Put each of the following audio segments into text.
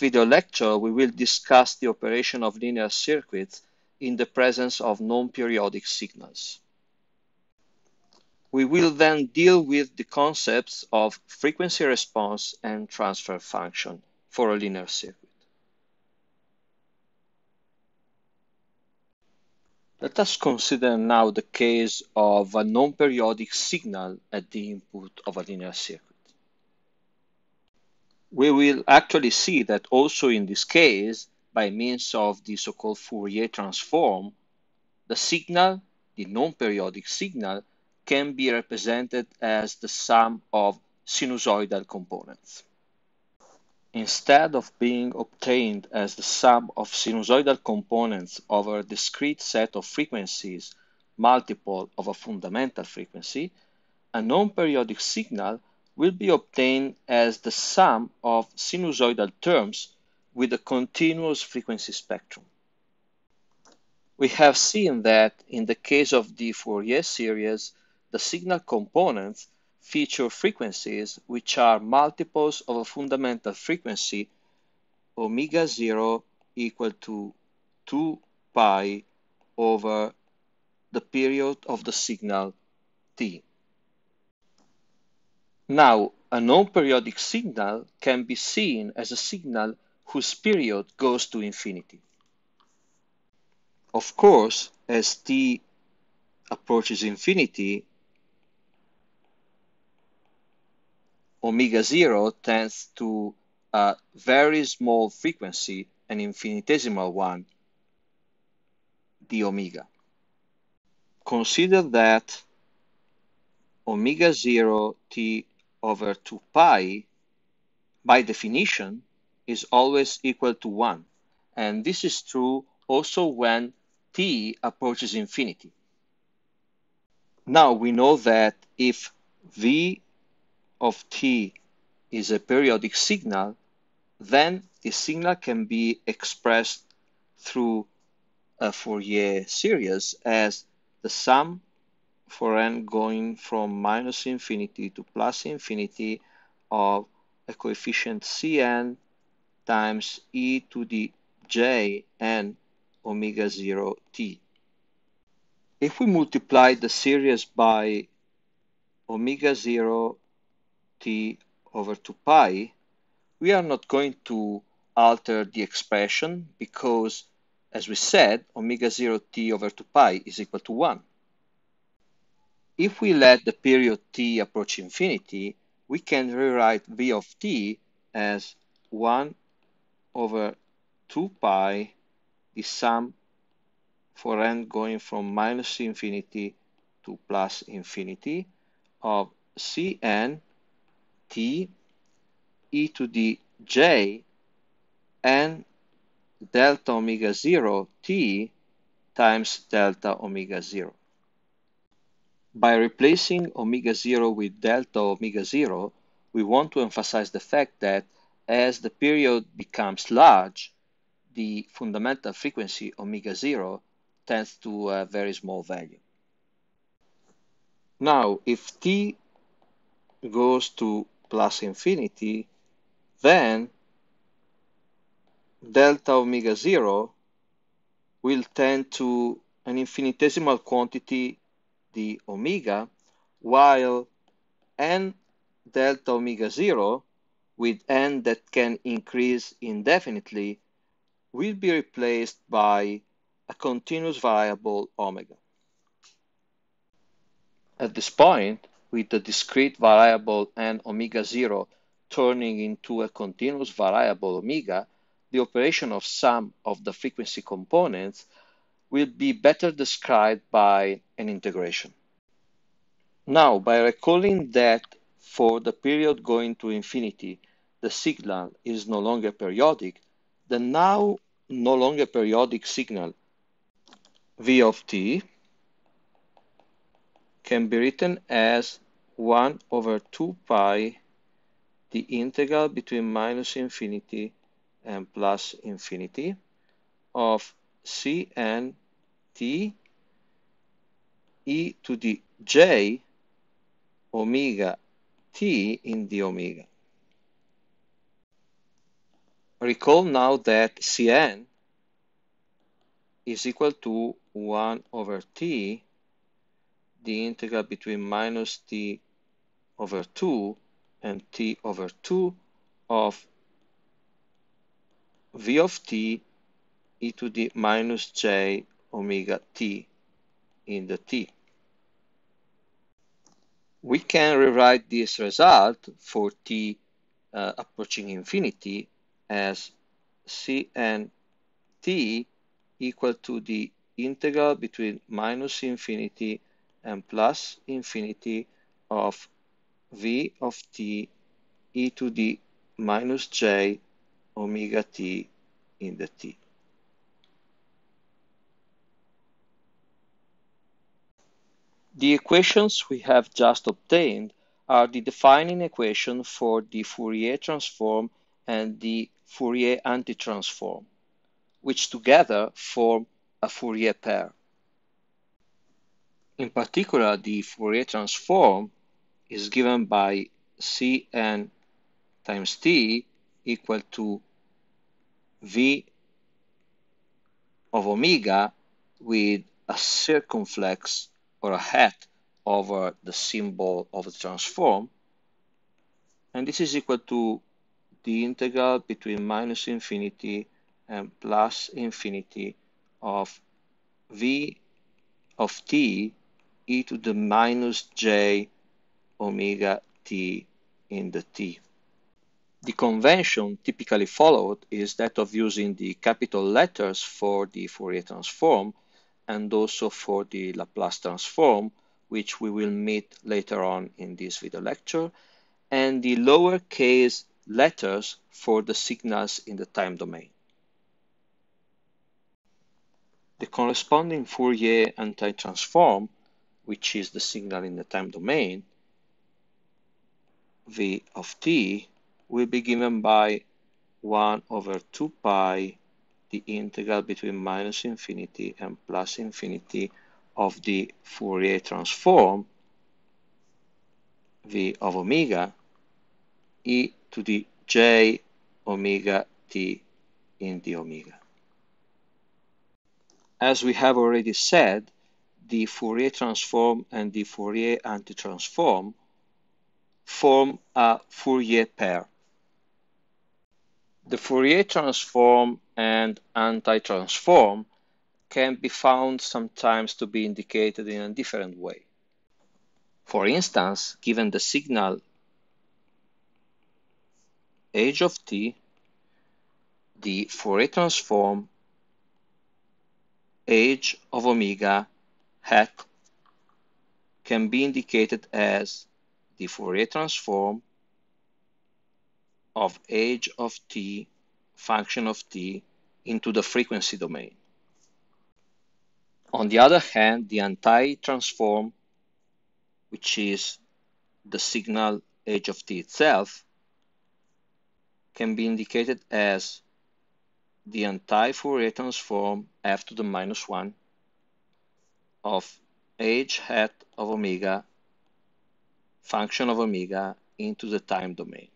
video lecture, we will discuss the operation of linear circuits in the presence of non-periodic signals. We will then deal with the concepts of frequency response and transfer function for a linear circuit. Let us consider now the case of a non-periodic signal at the input of a linear circuit. We will actually see that also in this case, by means of the so-called Fourier Transform, the signal, the non-periodic signal, can be represented as the sum of sinusoidal components. Instead of being obtained as the sum of sinusoidal components over a discrete set of frequencies multiple of a fundamental frequency, a non-periodic signal will be obtained as the sum of sinusoidal terms with a continuous frequency spectrum. We have seen that in the case of the Fourier series, the signal components feature frequencies which are multiples of a fundamental frequency omega 0 equal to 2 pi over the period of the signal t. Now, a non-periodic signal can be seen as a signal whose period goes to infinity. Of course, as t approaches infinity, omega 0 tends to a very small frequency, an infinitesimal one, d omega. Consider that omega 0 t over 2 pi, by definition, is always equal to 1. And this is true also when t approaches infinity. Now we know that if v of t is a periodic signal, then the signal can be expressed through a Fourier series as the sum for n going from minus infinity to plus infinity of a coefficient Cn times e to the j n omega 0 t. If we multiply the series by omega 0 t over 2 pi, we are not going to alter the expression because, as we said, omega 0 t over 2 pi is equal to 1. If we let the period t approach infinity, we can rewrite v of t as 1 over 2 pi, the sum for n going from minus infinity to plus infinity of Cn t e to the j n delta omega 0 t times delta omega 0. By replacing omega 0 with delta omega 0, we want to emphasize the fact that as the period becomes large, the fundamental frequency omega 0 tends to a very small value. Now, if t goes to plus infinity, then delta omega 0 will tend to an infinitesimal quantity, the omega, while n delta omega 0, with n that can increase indefinitely, will be replaced by a continuous variable omega. At this point, with the discrete variable n omega 0 turning into a continuous variable omega, the operation of sum of the frequency components will be better described by an integration. Now, by recalling that for the period going to infinity, the signal is no longer periodic, the now no longer periodic signal v of t can be written as 1 over 2 pi, the integral between minus infinity and plus infinity of Cn t e to the j omega t in the omega. Recall now that Cn is equal to 1 over t, the integral between minus t over 2 and t over 2 of v of t e to the minus j omega t in the t. We can rewrite this result for t approaching infinity as Cn t equal to the integral between minus infinity and plus infinity of v of t e to the minus j omega t in the t. The equations we have just obtained are the defining equation for the Fourier transform and the Fourier antitransform, which together form a Fourier pair. In particular, the Fourier transform is given by Cn times t equal to v of omega with a circumflex or a hat over the symbol of the transform, and this is equal to the integral between minus infinity and plus infinity of v of t e to the minus j omega t in the t. The convention typically followed is that of using the capital letters for the Fourier transform and also for the Laplace transform, which we will meet later on in this video lecture, and the lowercase letters for the signals in the time domain. The corresponding Fourier antitransform, which is the signal in the time domain, v of t, will be given by 1 over 2 pi the integral between minus infinity and plus infinity of the Fourier transform v of omega e to the j omega t in the omega. As we have already said, the Fourier transform and the Fourier antitransform form a Fourier pair. The Fourier transform and antitransform can be found sometimes to be indicated in a different way. For instance, given the signal h of t, the Fourier transform h of omega hat can be indicated as the Fourier transform of h of t function of t into the frequency domain. On the other hand, the anti-transform, which is the signal h of t itself, can be indicated as the anti-Fourier transform f to the minus 1 of h hat of omega function of omega into the time domain.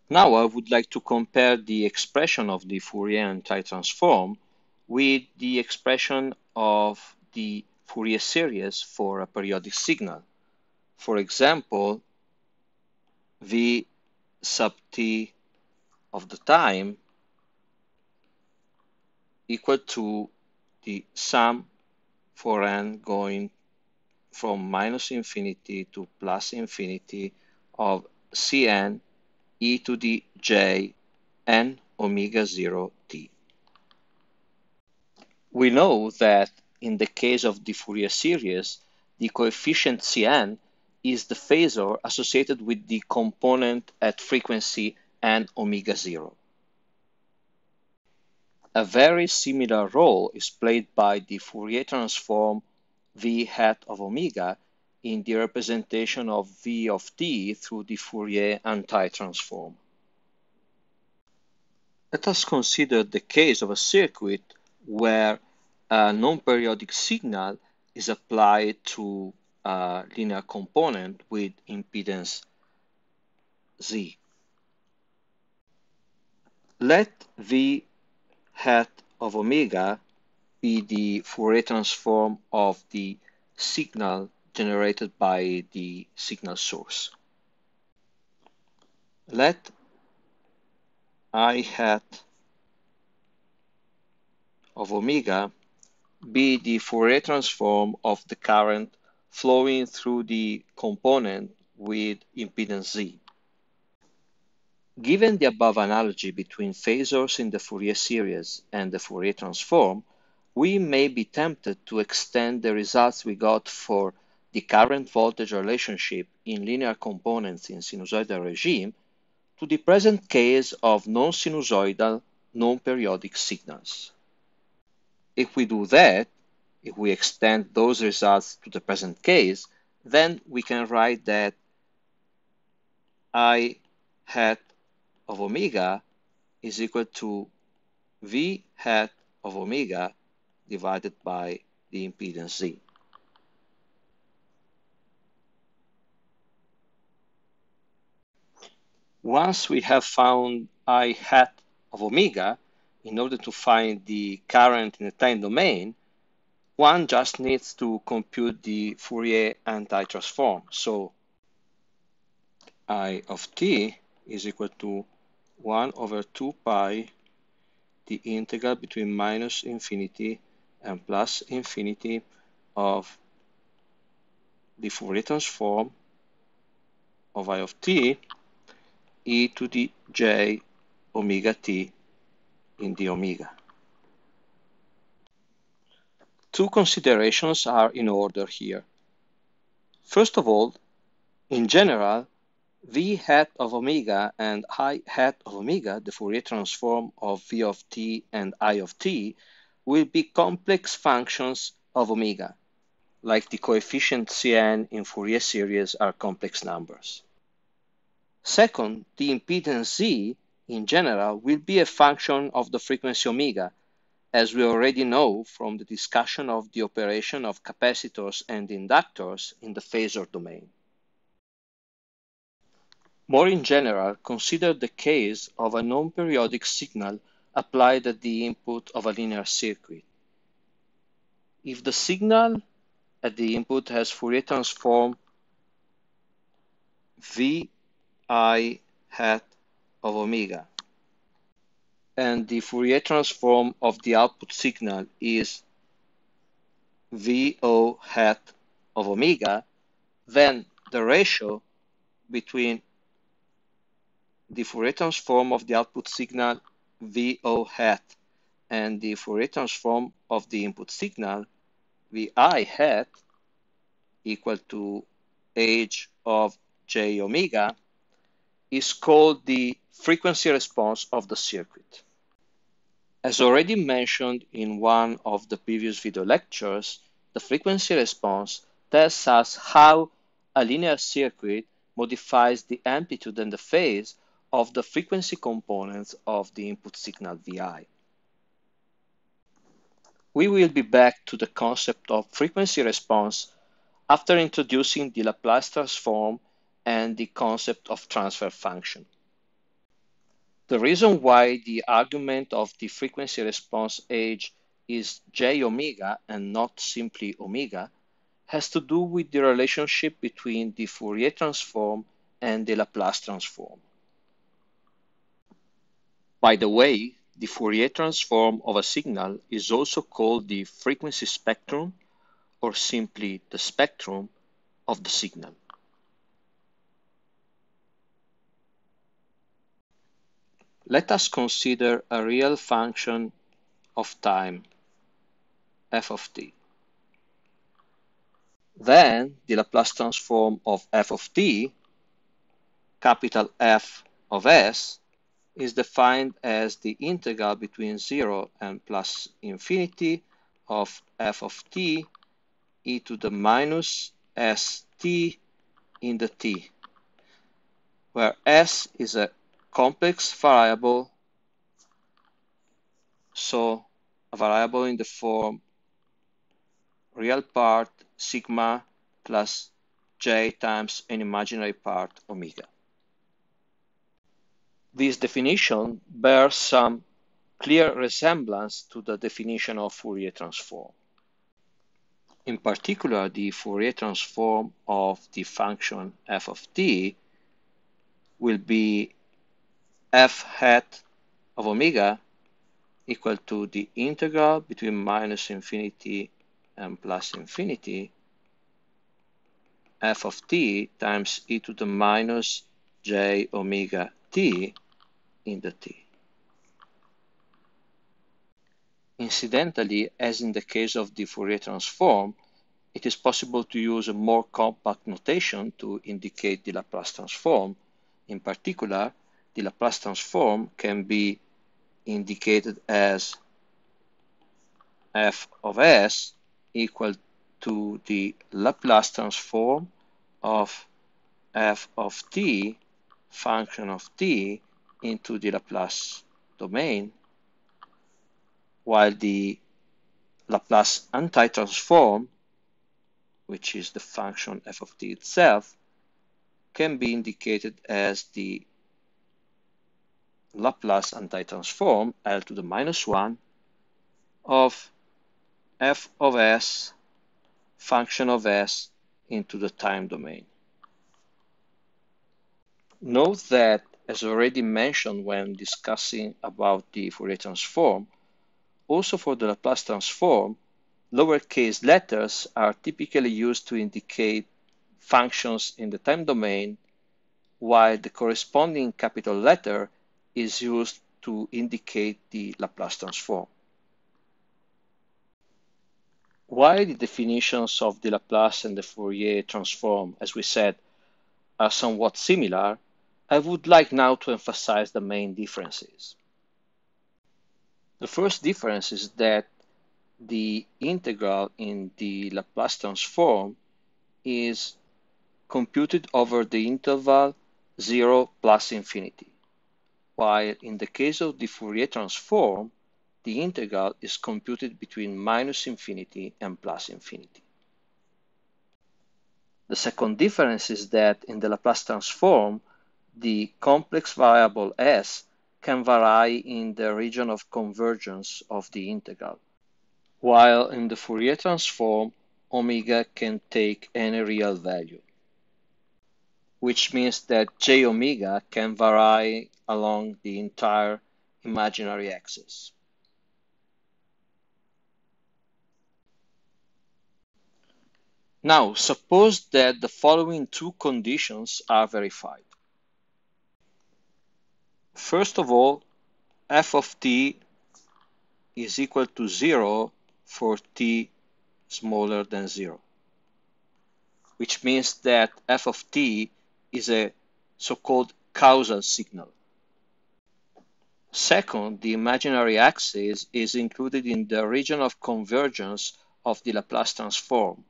Now I would like to compare the expression of the Fourier anti-transform with the expression of the Fourier series for a periodic signal. For example, v sub t of the time equal to the sum for n going from minus infinity to plus infinity of Cn e to the j n omega 0 t. We know that in the case of the Fourier series, the coefficient Cn is the phasor associated with the component at frequency n omega 0. A very similar role is played by the Fourier transform v hat of omega in the representation of v of t through the Fourier anti-transform. Let us consider the case of a circuit where a non-periodic signal is applied to a linear component with impedance Z. Let v hat of omega be the Fourier transform of the signal generated by the signal source. Let I hat of omega be the Fourier transform of the current flowing through the component with impedance Z. Given the above analogy between phasors in the Fourier series and the Fourier transform, we may be tempted to extend the results we got for the current-voltage relationship in linear components in sinusoidal regime to the present case of non-sinusoidal, non-periodic signals. If we do that, if we extend those results to the present case, then we can write that I hat of omega is equal to V hat of omega divided by the impedance Z. Once we have found I hat of omega, in order to find the current in the time domain, one just needs to compute the Fourier anti-transform. So I of t is equal to 1 over 2 pi the integral between minus infinity and plus infinity of the Fourier transform of I of t e to the j omega t in the omega. Two considerations are in order here. First of all, in general, v hat of omega and I hat of omega, the Fourier transform of v of t and I of t, will be complex functions of omega, like the coefficient Cn in Fourier series are complex numbers. Second, the impedance Z in general will be a function of the frequency omega, as we already know from the discussion of the operation of capacitors and inductors in the phasor domain. More in general, consider the case of a non-periodic signal applied at the input of a linear circuit. If the signal at the input has Fourier transform V I hat of omega, and the Fourier transform of the output signal is VO hat of omega, then the ratio between the Fourier transform of the output signal VO hat and the Fourier transform of the input signal VI hat equal to h of j omega is called the frequency response of the circuit. As already mentioned in one of the previous video lectures, the frequency response tells us how a linear circuit modifies the amplitude and the phase of the frequency components of the input signal Vi. We will be back to the concept of frequency response after introducing the Laplace transform and the concept of transfer function. The reason why the argument of the frequency response h is j omega and not simply omega has to do with the relationship between the Fourier transform and the Laplace transform. By the way, the Fourier transform of a signal is also called the frequency spectrum or simply the spectrum of the signal. Let us consider a real function of time, f of t. Then the Laplace transform of f of t, capital F of s, is defined as the integral between 0 and plus infinity of f of t e to the minus st in the t, where s is a complex variable, so a variable in the form real part sigma plus j times an imaginary part omega. This definition bears some clear resemblance to the definition of Fourier transform. In particular, the Fourier transform of the function f of t will be f hat of omega equal to the integral between minus infinity and plus infinity f of t times e to the minus j omega t in the t. Incidentally, as in the case of the Fourier transform, it is possible to use a more compact notation to indicate the Laplace transform. In particular, the Laplace transform can be indicated as f of s equal to the Laplace transform of f of t, function of t, into the Laplace domain, while the Laplace anti-transform, which is the function f of t itself, can be indicated as the Laplace anti-transform L to the minus 1 of f of s, function of s, into the time domain. Note that, as already mentioned when discussing about the Fourier transform, also for the Laplace transform, lowercase letters are typically used to indicate functions in the time domain, while the corresponding capital letter is used to indicate the Laplace transform. While the definitions of the Laplace and the Fourier transform, as we said, are somewhat similar, I would like now to emphasize the main differences. The first difference is that the integral in the Laplace transform is computed over the interval 0 plus infinity, while in the case of the Fourier transform, the integral is computed between minus infinity and plus infinity. The second difference is that in the Laplace transform, the complex variable s can vary in the region of convergence of the integral, while in the Fourier transform, omega can take any real value, which means that j omega can vary along the entire imaginary axis. Now, suppose that the following two conditions are verified. First of all, f of t is equal to 0 for t smaller than 0, which means that f of t is a so-called causal signal. Second, the imaginary axis is included in the region of convergence of the Laplace transform,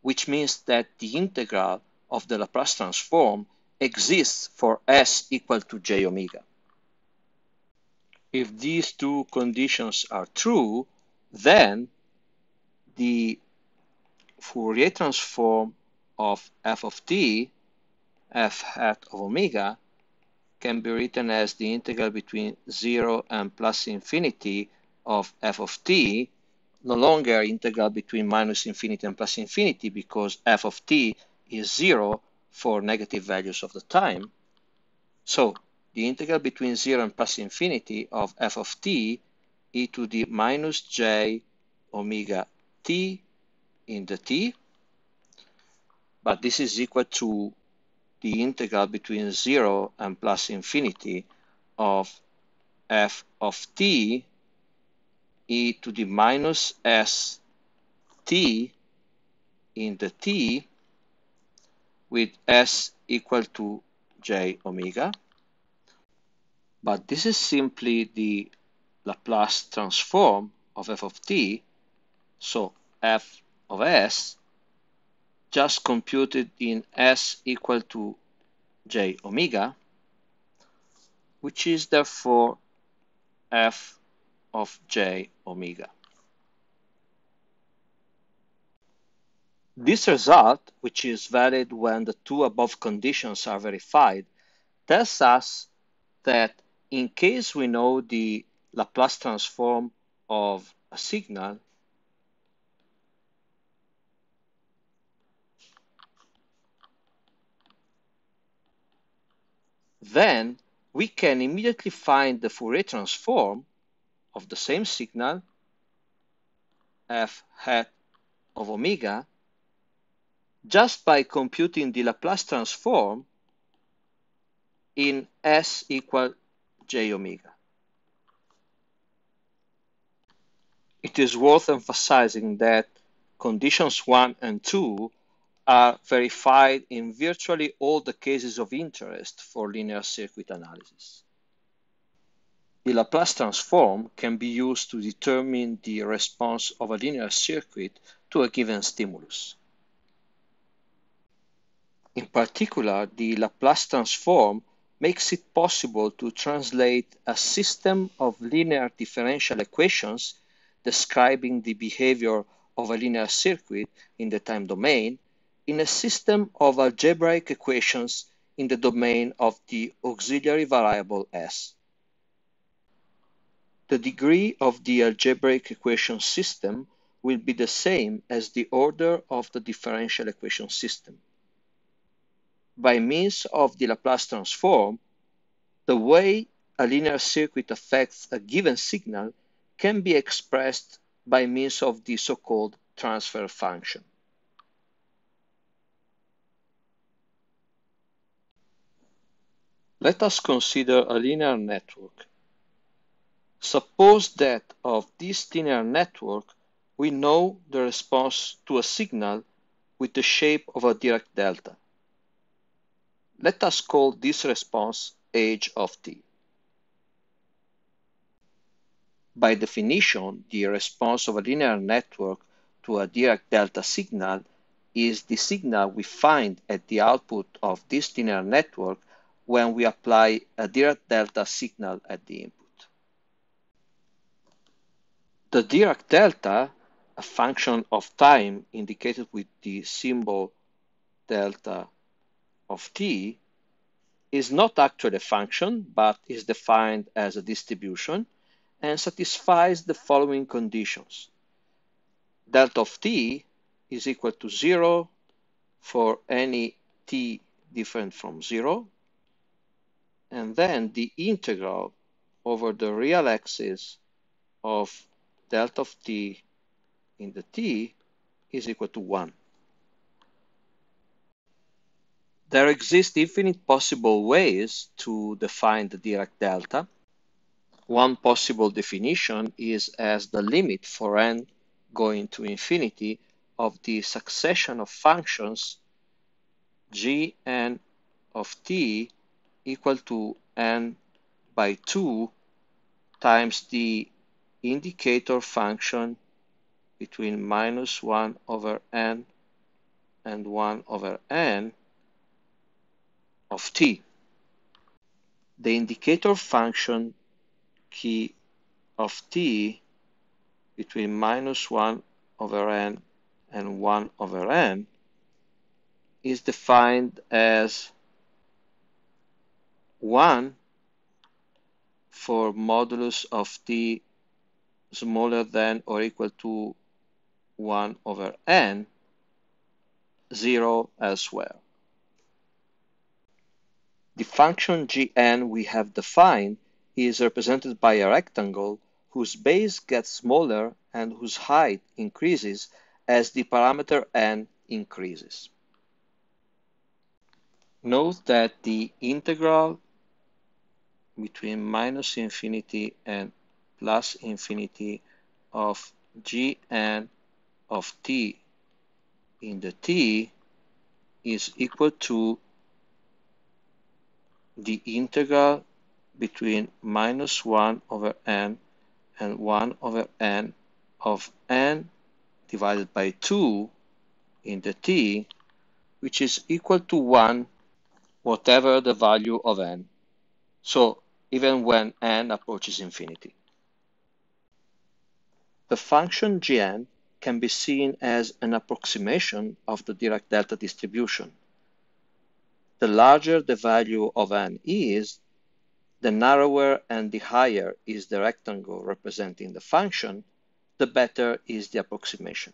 which means that the integral of the Laplace transform exists for s equal to j omega. If these two conditions are true, then the Fourier transform of f of t, f hat of omega, can be written as the integral between 0 and plus infinity of f of t, no longer integral between minus infinity and plus infinity because f of t is 0 for negative values of the time. So the integral between 0 and plus infinity of f of t e to the minus j omega t in the t, but this is equal to the integral between 0 and plus infinity of f of t e to the minus s t in the t with s equal to j omega. But this is simply the Laplace transform of f of t, so f of s just computed in s equal to j omega, which is therefore f of j omega. This result, which is valid when the two above conditions are verified, tells us that in case we know the Laplace transform of a signal, then we can immediately find the Fourier transform of the same signal, f hat of omega, just by computing the Laplace transform in S equal j omega. It is worth emphasizing that conditions 1 and 2 are verified in virtually all the cases of interest for linear circuit analysis. The Laplace transform can be used to determine the response of a linear circuit to a given stimulus. In particular, the Laplace transform makes it possible to translate a system of linear differential equations describing the behavior of a linear circuit in the time domain in a system of algebraic equations in the domain of the auxiliary variable S. The degree of the algebraic equation system will be the same as the order of the differential equation system. By means of the Laplace transform, the way a linear circuit affects a given signal can be expressed by means of the so-called transfer function. Let us consider a linear network. Suppose that of this linear network we know the response to a signal with the shape of a Dirac delta. Let us call this response h of t. By definition, the response of a linear network to a Dirac delta signal is the signal we find at the output of this linear network when we apply a Dirac delta signal at the input. The Dirac delta, a function of time indicated with the symbol delta of t, is not actually a function, but is defined as a distribution and satisfies the following conditions. Delta of t is equal to 0 for any t different from 0, and then the integral over the real axis of delta of t in the t is equal to 1. There exist infinite possible ways to define the Dirac delta. One possible definition is as the limit for n going to infinity of the succession of functions gn of t equal to n by 2 times the indicator function between minus 1 over n and 1 over n of t. The indicator function key of t between minus 1 over n and 1 over n is defined as 1 for modulus of t smaller than or equal to 1 over n, 0 elsewhere. The function gn we have defined is represented by a rectangle whose base gets smaller and whose height increases as the parameter n increases. Note that the integral between minus infinity and plus infinity of gn of t in the t is equal to the integral between minus 1 over n and 1 over n of n divided by 2 in the t, which is equal to 1 whatever the value of n, so even when n approaches infinity. The function gn can be seen as an approximation of the Dirac delta distribution. The larger the value of n is, the narrower and the higher is the rectangle representing the function, the better is the approximation.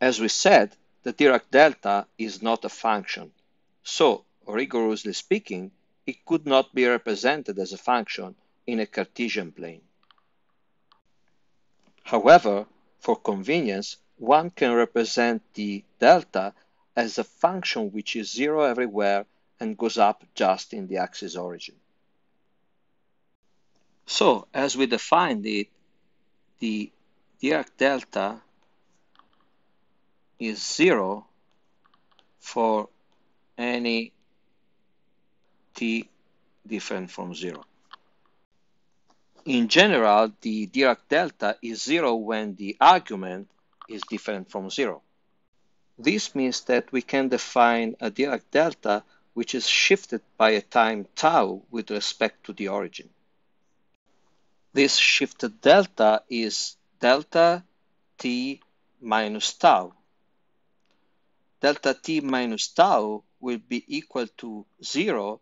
As we said, the Dirac delta is not a function, so, rigorously speaking, it could not be represented as a function in a Cartesian plane. However, for convenience, one can represent the delta as a function which is zero everywhere and goes up just in the axis origin. So, as we defined it, the Dirac delta is zero for any t different from zero. In general, the Dirac delta is zero when the argument is different from zero. This means that we can define a Dirac delta which is shifted by a time tau with respect to the origin. This shifted delta is delta t minus tau. Delta t minus tau will be equal to 0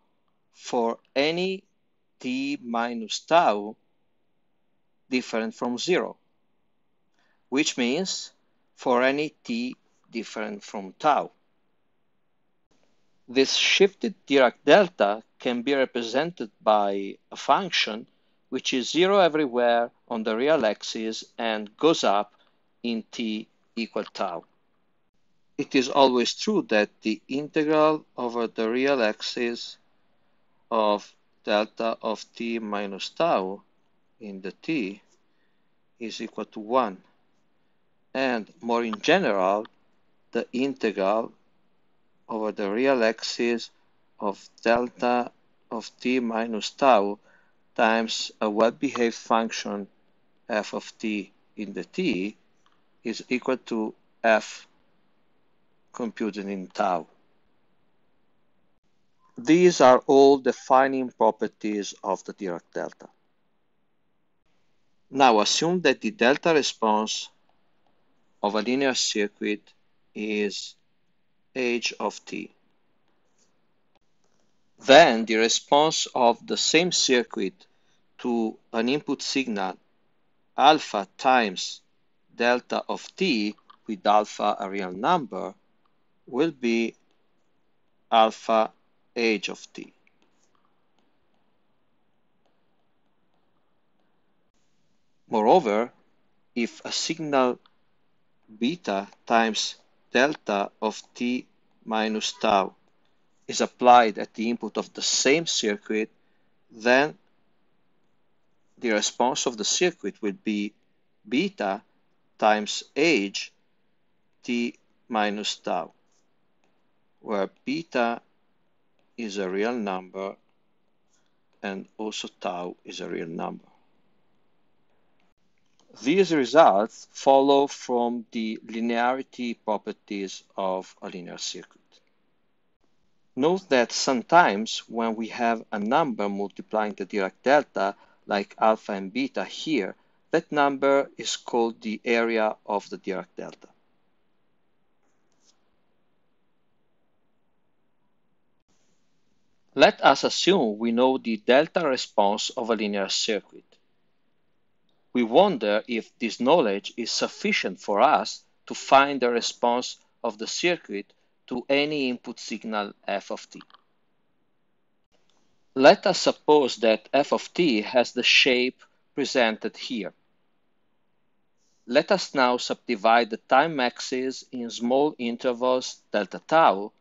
for any t minus tau different from 0, which means for any t different from tau. This shifted Dirac delta can be represented by a function which is zero everywhere on the real axis and goes up in t equal tau. It is always true that the integral over the real axis of delta of t minus tau in the t is equal to 1. And more in general, the integral over the real axis of delta of t minus tau times a well-behaved function f of t in the t is equal to f computed in tau. These are all defining properties of the Dirac delta. Now assume that the delta response of a linear circuit is h of t. Then the response of the same circuit to an input signal alpha times delta of t with alpha a real number will be alpha h of t. Moreover, if a signal beta times delta of t minus tau is applied at the input of the same circuit, then the response of the circuit will be beta times h t minus tau, where beta is a real number and also tau is a real number. These results follow from the linearity properties of a linear circuit. Note that sometimes when we have a number multiplying the Dirac delta, like alpha and beta here, that number is called the area of the Dirac delta. Let us assume we know the delta response of a linear circuit. We wonder if this knowledge is sufficient for us to find the response of the circuit to any input signal f of t. Let us suppose that f of t has the shape presented here. Let us now subdivide the time axis in small intervals delta tau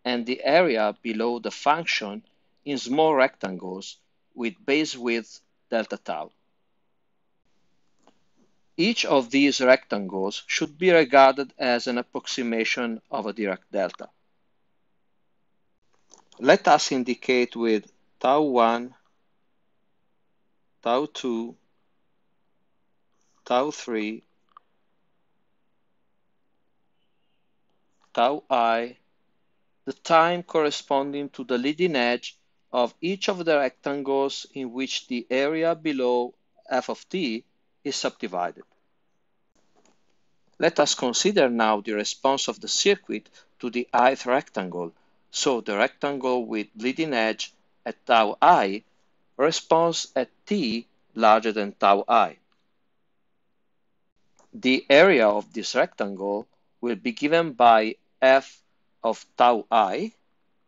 and the area below the function in small rectangles with base width delta tau. Each of these rectangles should be regarded as an approximation of a Dirac delta. Let us indicate with tau 1, tau 2, tau 3, tau I, the time corresponding to the leading edge of each of the rectangles in which the area below f of t is subdivided. Let us consider now the response of the circuit to the ith rectangle. So the rectangle with bleeding edge at tau I responds at t larger than tau I. The area of this rectangle will be given by f of tau I,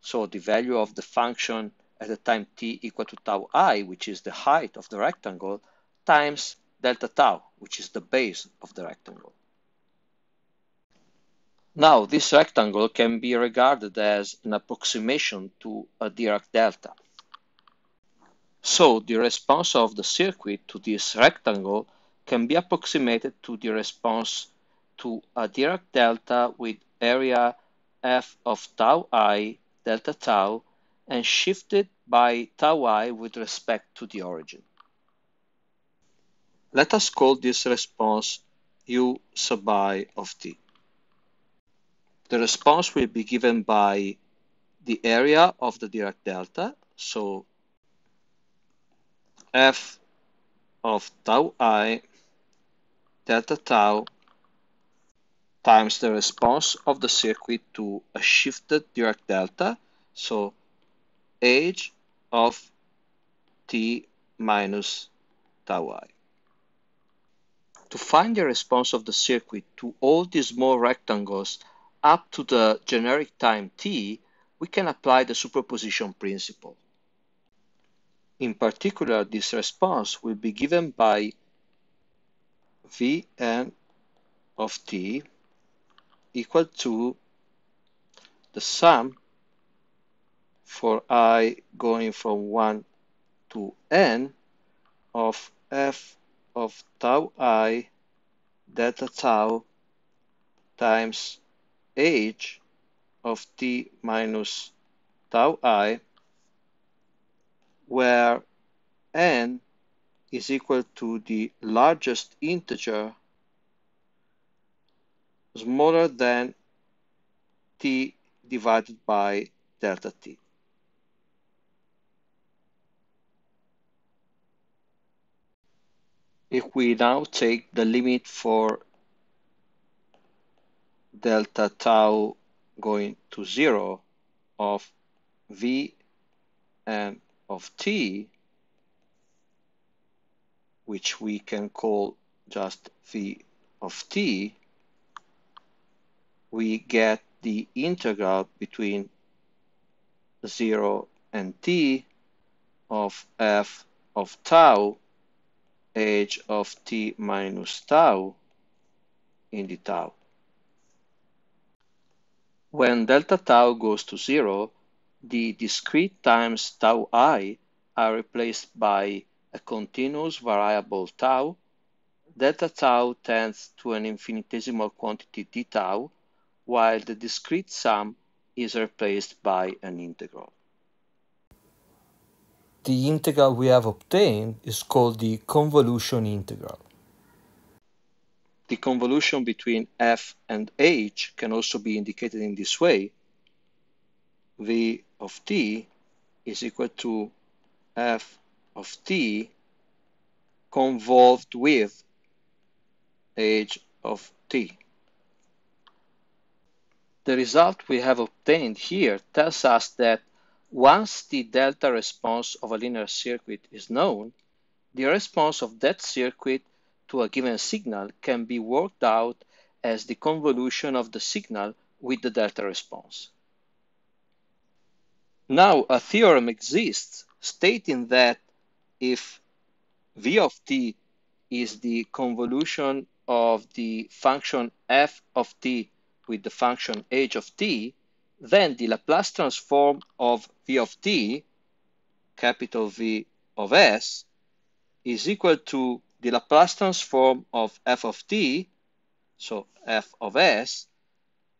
so the value of the function at the time t equal to tau I, which is the height of the rectangle, times delta tau, which is the base of the rectangle. Now, this rectangle can be regarded as an approximation to a Dirac delta. So, the response of the circuit to this rectangle can be approximated to the response to a Dirac delta with area f of tau I delta tau and shifted by tau I with respect to the origin. Let us call this response u sub I of t. The response will be given by the area of the Dirac delta, so f of tau I delta tau times the response of the circuit to a shifted Dirac delta, so h of t minus tau I. To find the response of the circuit to all these small rectangles up to the generic time t, we can apply the superposition principle. In particular, this response will be given by Vn of t equal to the sum for I going from 1 to n of f of tau I delta tau times h of t minus tau I, where n is equal to the largest integer smaller than t divided by delta t. If we now take the limit for delta tau going to 0 of v and of t, which we can call just v of t, we get the integral between 0 and t of f of tau h of t minus tau in the tau. When delta tau goes to 0, the discrete times tau I are replaced by a continuous variable tau. Delta tau tends to an infinitesimal quantity d tau, while the discrete sum is replaced by an integral. The integral we have obtained is called the convolution integral. The convolution between f and h can also be indicated in this way. V of t is equal to f of t convolved with h of t. The result we have obtained here tells us that once the delta response of a linear circuit is known, the response of that circuit to a given signal can be worked out as the convolution of the signal with the delta response. Now, a theorem exists stating that if v of t is the convolution of the function f of t with the function h of t, then the Laplace transform of v of t, capital V of s, is equal to the Laplace transform of f of t, so f of s,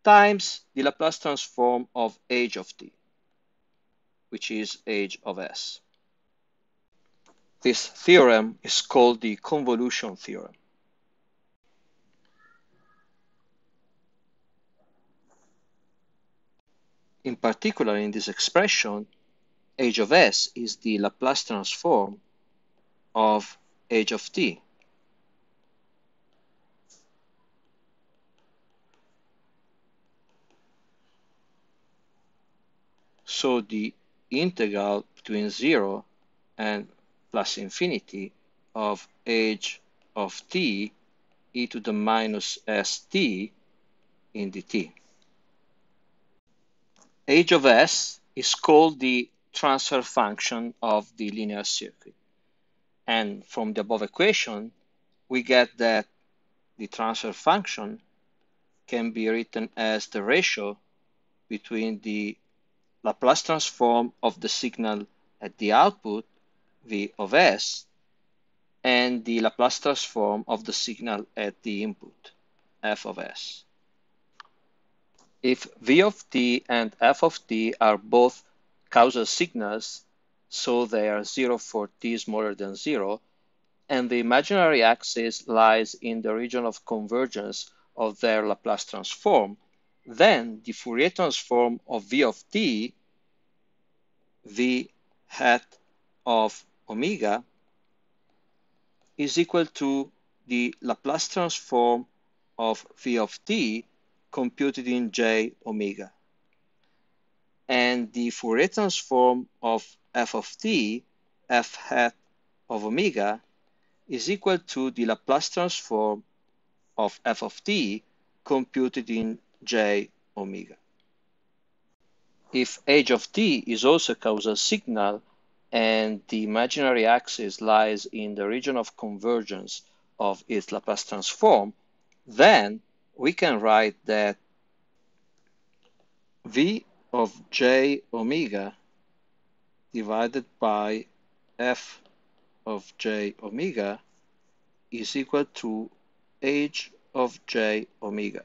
times the Laplace transform of h of t, which is h of s. This theorem is called the convolution theorem. In particular, in this expression, h of s is the Laplace transform of h of t. So the integral between 0 and plus infinity of h of t e to the minus st in dt. H of s is called the transfer function of the linear circuit. And from the above equation, we get that the transfer function can be written as the ratio between the Laplace transform of the signal at the output, V of s, and the Laplace transform of the signal at the input, F of s. If V of t and F of t are both causal signals, so they are 0 for t smaller than 0, and the imaginary axis lies in the region of convergence of their Laplace transform, then the Fourier transform of V of t, V hat of omega, is equal to the Laplace transform of V of t computed in j omega. And the Fourier transform of f of t, f hat of omega, is equal to the Laplace transform of f of t computed in j omega. If h of t is also a causal signal and the imaginary axis lies in the region of convergence of its Laplace transform, then we can write that v of j omega divided by f of j omega is equal to h of j omega.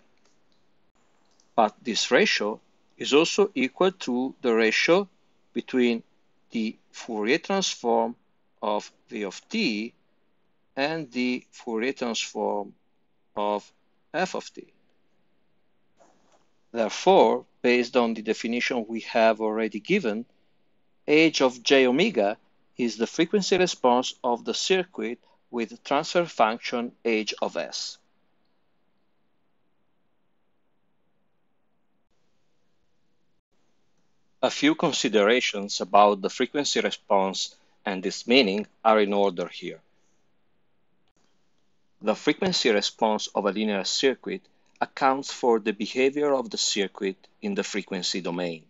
But this ratio is also equal to the ratio between the Fourier transform of V of t and the Fourier transform of f of t. Therefore, based on the definition we have already given, h of j omega is the frequency response of the circuit with transfer function h of s. A few considerations about the frequency response and its meaning are in order here. The frequency response of a linear circuit accounts for the behavior of the circuit in the frequency domain.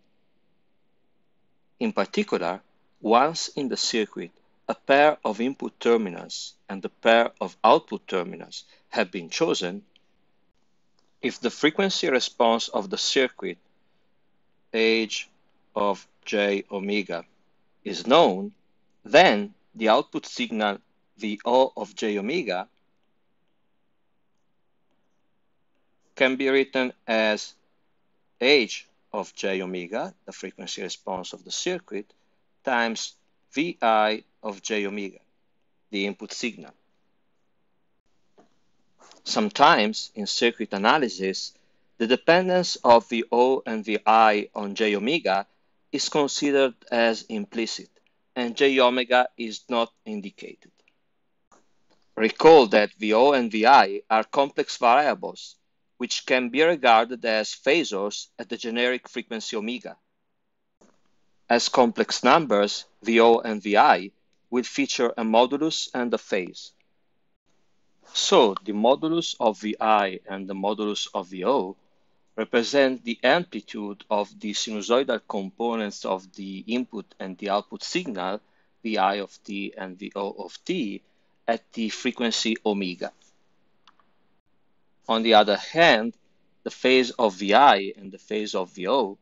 In particular, once in the circuit a pair of input terminals and a pair of output terminals have been chosen, if the frequency response of the circuit h of j omega is known, then the output signal VO of j omega can be written as h of j omega, the frequency response of the circuit, times Vi of j omega, the input signal. Sometimes in circuit analysis, the dependence of VO and Vi on j omega is considered as implicit, and j omega is not indicated. Recall that VO and Vi are complex variables, which can be regarded as phasors at the generic frequency omega. As complex numbers, VO and Vi will feature a modulus and a phase. So the modulus of Vi and the modulus of VO represent the amplitude of the sinusoidal components of the input and the output signal, Vi of t and VO of t, at the frequency omega. On the other hand, the phase of Vi and the phase of VO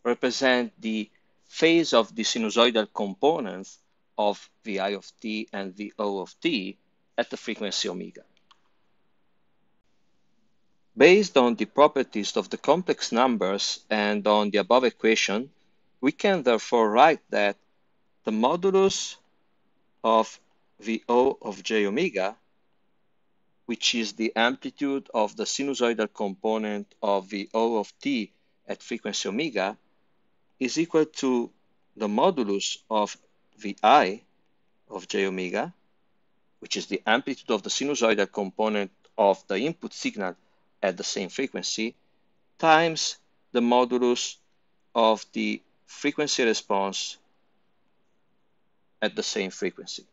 represent the phase of the sinusoidal components of Vi of t and VO of t at the frequency omega. Based on the properties of the complex numbers and on the above equation, we can therefore write that the modulus of VO of j omega, which is the amplitude of the sinusoidal component of VO of t at frequency omega, is equal to the modulus of Vi of j omega, which is the amplitude of the sinusoidal component of the input signal at the same frequency, times the modulus of the frequency response at the same frequency.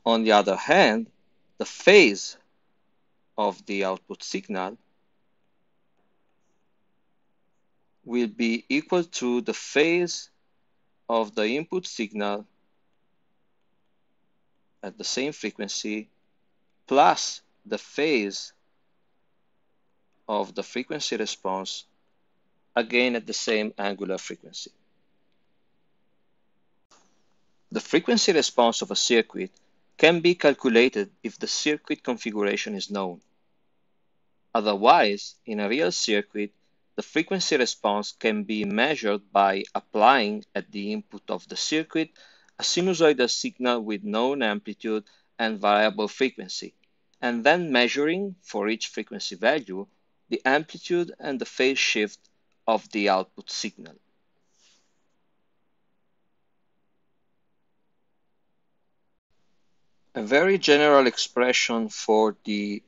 On the other hand, the phase of the output signal will be equal to the phase of the input signal at the same frequency plus the phase of the frequency response, again at the same angular frequency. The frequency response of a circuit can be calculated if the circuit configuration is known. Otherwise, in a real circuit, the frequency response can be measured by applying at the input of the circuit a sinusoidal signal with known amplitude and variable frequency, and then measuring for each frequency value the amplitude and the phase shift of the output signal. A very general expression for the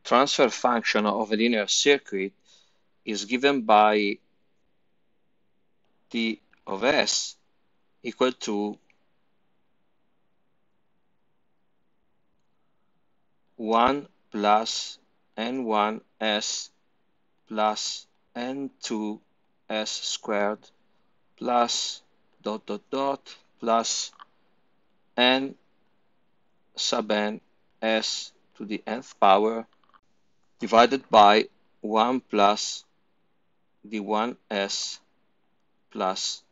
transfer function of a linear circuit is given by T of S equal to 1 plus n1s plus n2s squared plus dot dot dot plus n sub n s to the nth power divided by 1 plus d1s plus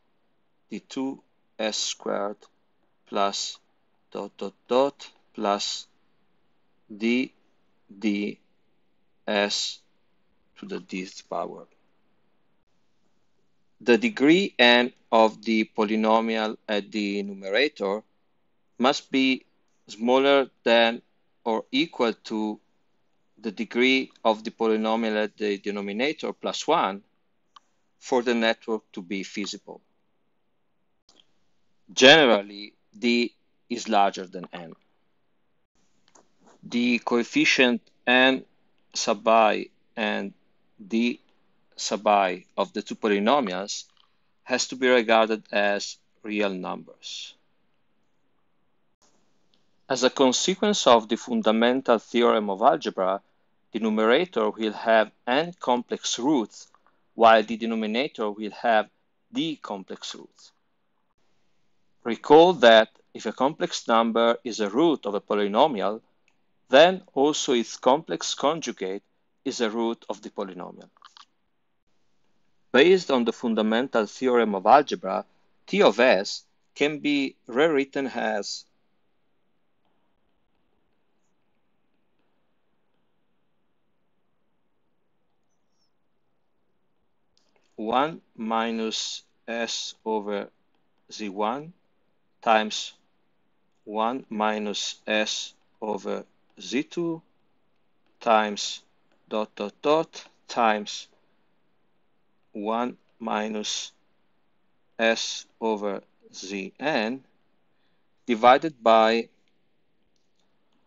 d2s squared plus dot dot dot plus d s to the dth power. The degree n of the polynomial at the numerator must be smaller than or equal to the degree of the polynomial at the denominator plus 1 for the network to be feasible. Generally, d is larger than n. The coefficient n sub I and d sub I of the two polynomials has to be regarded as real numbers. As a consequence of the fundamental theorem of algebra, the numerator will have n complex roots, while the denominator will have d complex roots. Recall that if a complex number is a root of a polynomial, then also its complex conjugate is a root of the polynomial. Based on the fundamental theorem of algebra, T of S can be rewritten as one minus S over Z1 times 1 minus S over Z2 times dot dot dot times 1 minus S over Zn divided by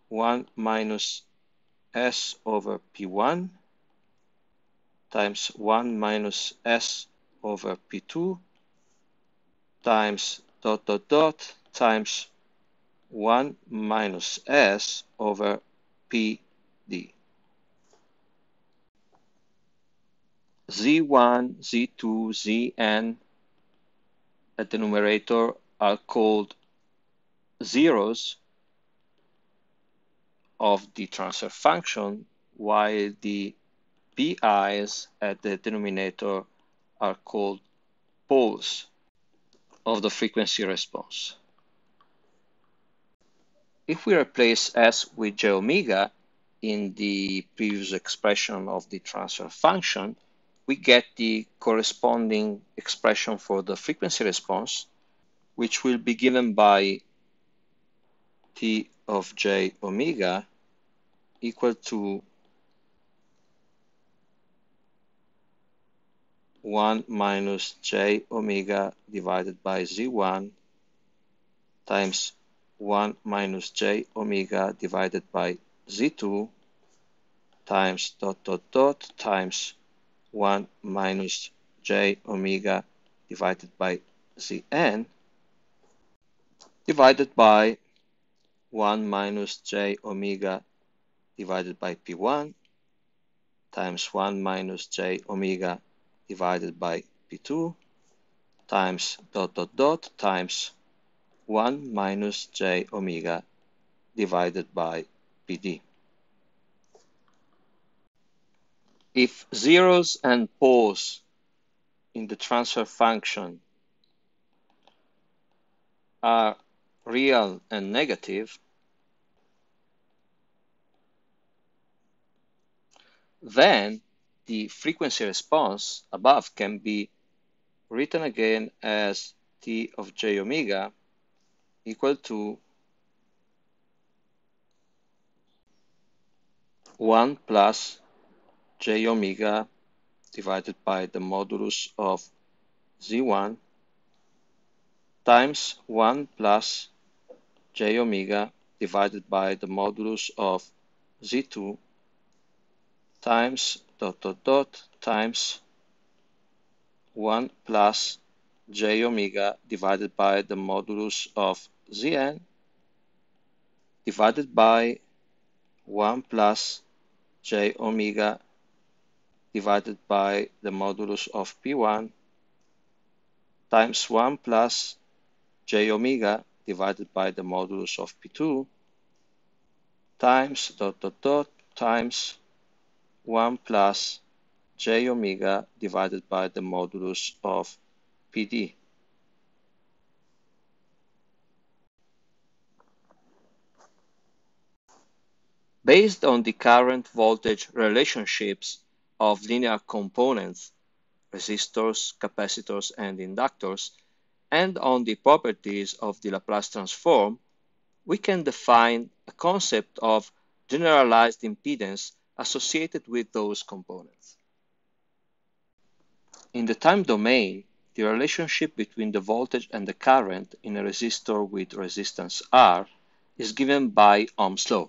1 minus S over P1 times 1 minus S over P2 times dot dot dot times 1 minus S over PD. Z1, Z2, Zn at the numerator are called zeros of the transfer function, while the pi's at the denominator are called poles of the frequency response. If we replace S with j omega in the previous expression of the transfer function, we get the corresponding expression for the frequency response, which will be given by T of j omega equal to 1 minus j omega divided by Z1 times 1 minus j omega divided by Z2 times dot dot dot times 1 minus j omega divided by Zn divided by 1 minus j omega divided by P1 times 1 minus j omega divided by P2 times dot dot dot times 1 minus j omega divided by PD. If zeros and poles in the transfer function are real and negative, then the frequency response above can be written again as T of j omega equal to 1 plus j omega divided by the modulus of Z1 times 1 plus j omega divided by the modulus of Z2 times dot dot dot times 1 plus j omega divided by the modulus of Zn divided by 1 plus j omega divided by the modulus of P1 times 1 plus j omega divided by the modulus of P2 times dot dot dot times 1 plus j omega divided by the modulus of PD. Based on the current voltage relationships of linear components, resistors, capacitors, and inductors, and on the properties of the Laplace transform, we can define a concept of generalized impedance associated with those components. In the time domain, the relationship between the voltage and the current in a resistor with resistance R is given by Ohm's law.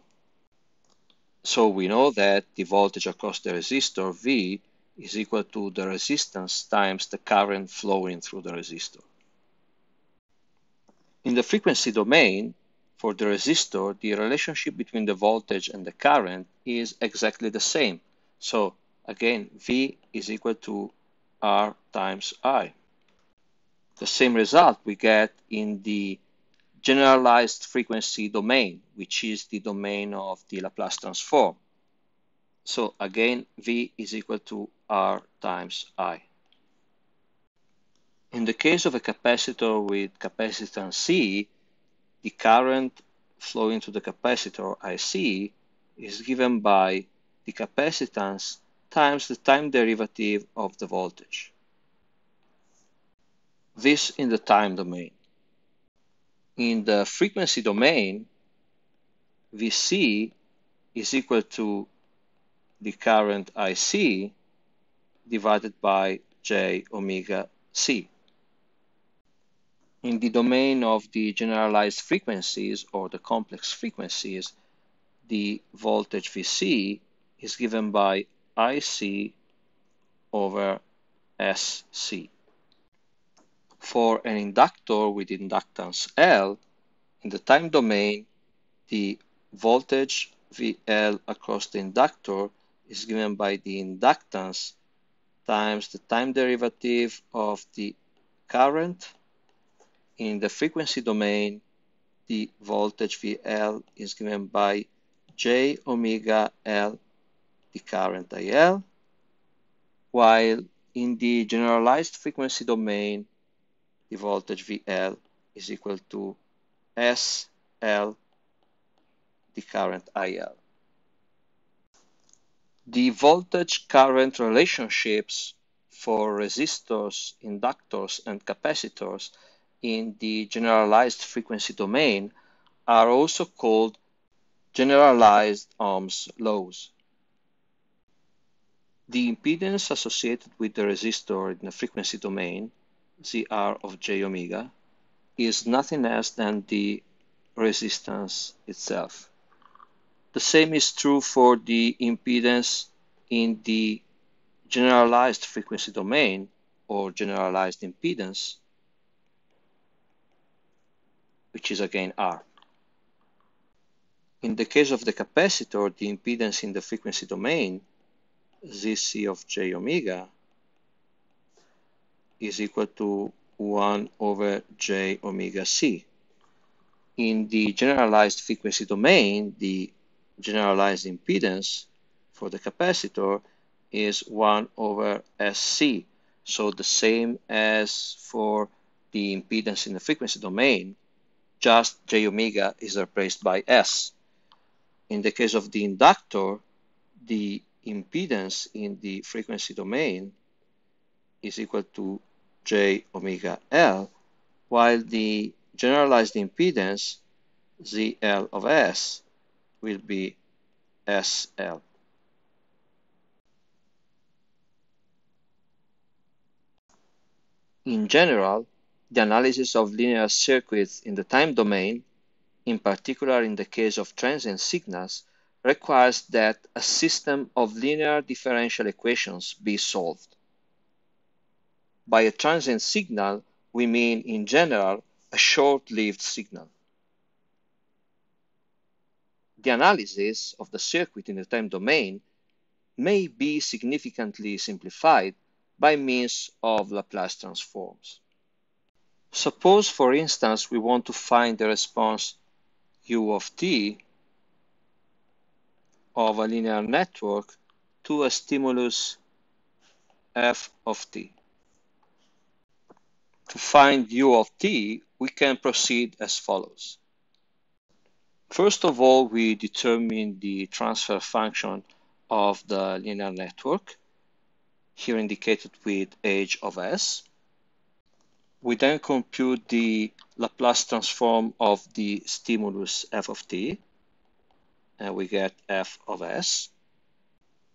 So we know that the voltage across the resistor V is equal to the resistance times the current flowing through the resistor. In the frequency domain, for the resistor, the relationship between the voltage and the current is exactly the same. So again, V is equal to R times I. The same result we get in the generalized frequency domain, which is the domain of the Laplace transform. So again, V is equal to R times I. In the case of a capacitor with capacitance C, the current flowing to the capacitor IC is given by the capacitance times the time derivative of the voltage. This in the time domain. In the frequency domain, Vc is equal to the current IC divided by j omega c. In the domain of the generalized frequencies or the complex frequencies, the voltage Vc is given by IC over SC. For an inductor with inductance L, in the time domain, the voltage VL across the inductor is given by the inductance times the time derivative of the current. In the frequency domain, the voltage VL is given by j omega L, the current IL, while in the generalized frequency domain, the voltage VL is equal to SL, the current IL. The voltage-current relationships for resistors, inductors, and capacitors in the generalized frequency domain are also called generalized Ohm's laws. The impedance associated with the resistor in the frequency domain, ZR of j omega, is nothing else than the resistance itself. The same is true for the impedance in the generalized frequency domain, or generalized impedance, which is again R. In the case of the capacitor, the impedance in the frequency domain, Zc of j omega, is equal to 1 over j omega c. In the generalized frequency domain, the generalized impedance for the capacitor is 1 over Sc. So the same as for the impedance in the frequency domain, just j omega is replaced by S. In the case of the inductor, the impedance in the frequency domain is equal to j omega L, while the generalized impedance, ZL of S, will be SL. In general, the analysis of linear circuits in the time domain, in particular in the case of transient signals, requires that a system of linear differential equations be solved. By a transient signal, we mean, in general, a short-lived signal. The analysis of the circuit in the time domain may be significantly simplified by means of Laplace transforms. Suppose, for instance, we want to find the response u of t of a linear network to a stimulus f of t. To find u of t, we can proceed as follows. First of all, we determine the transfer function of the linear network, here indicated with h of s. We then compute the Laplace transform of the stimulus f of t, and we get f of s.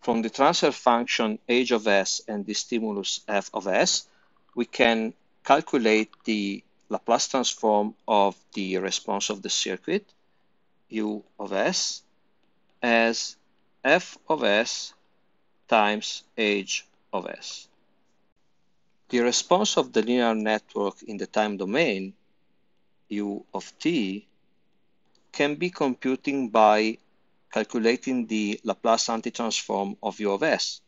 From the transfer function h of s and the stimulus f of s, we can calculate the Laplace transform of the response of the circuit, u of s, as f of s times h of s. The response of the linear network in the time domain, u of t, can be computed by calculating the Laplace antitransform of u of s.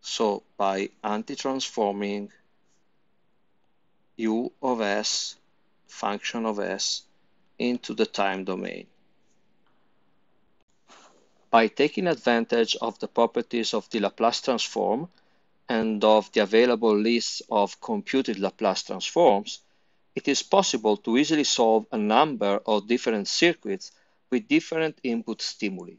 So by antitransforming u of s, function of s, into the time domain. By taking advantage of the properties of the Laplace transform and of the available lists of computed Laplace transforms, it is possible to easily solve a number of different circuits with different input stimuli.